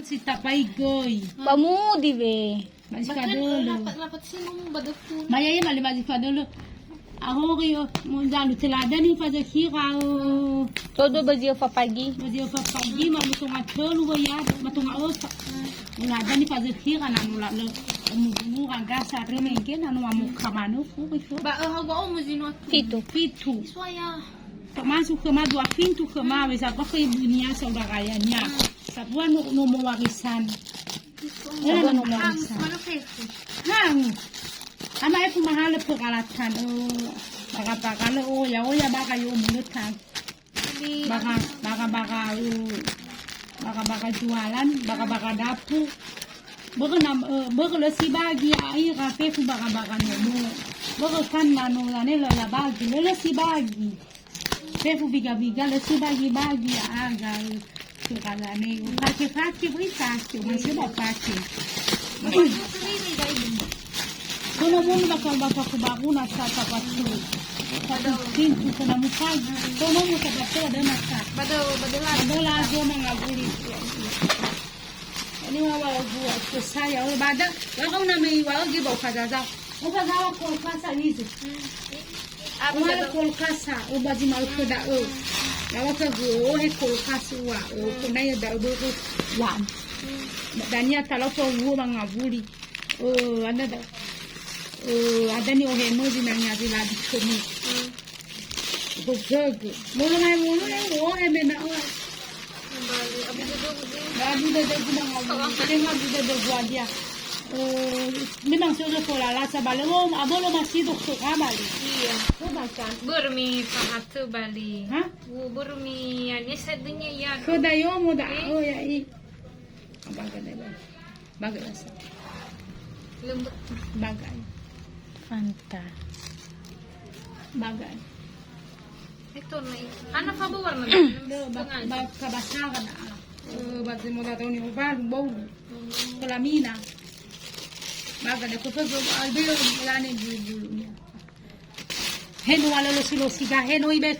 si tapaigoy. Pamudi be. Masikadolo. Dapat sinong badakto. Maya mali masikadolo. Ako kayo mo dalo tilada ni fazer hira o Todo bazio papagi. fazer papagi malutunga tolo ya matunga osa. Nada ni fazer hira na nula lo. Mu gasa remenge na no amu kamano fu ko. Ba hago mo zino. Fito. Pitu. Swaya. Masuk ke madu pintu ke ma wis apa ke ibunya saudara kayanya. Sabuan no mo warisan. Sabuan no mo warisan. Ano feito? Hang. Ama e mahal pengalatan baka ya baka yo mulut baka jualan baka dapu baka lo si bagi ai kafe fu baka no baka kan no ne lo la bagi lo si bagi fe fu biga lo si bagi aga kala ne pace pace masih ba pace Kuna mundo bakal kubaguna sa patu. Pada pintu kana mukai. Tono mo sa patu ada nasa. Badala go mga guri. Ani wa gua ko saya o bada. Lagaw na may wa gi ba kada za. O bada ko kasa hizo. Wala ko kasa o baji mal ko da o. Lawa ka go he ko kasa wa o kuna ya da do wa. Dania talapo wo mga guri. O anda da ada nih mozi nanya di lagi kami. Bukeg. Mulu nih ohe mena o. Baru dah guna ngau. Tengah dah gua dia. Memang sudah pola lasa balik. Abolo masih dokter kabali. Iya. Kau baca. Burmi pahat bali. Hah? Burmi ya ni sedunya ya. Kau dah yo muda. Oh ya i. Bagai dah. Bagai lasa. Lembut. Bagai. Fanta. Bagai. Ito na. Ano pa ba warna? Kabasagan na. Bazi mo daw ni ubal bowl. Kalamina. Bagai ko pa go albero wala ni bulu. Heno wala lo silo siga heno ibe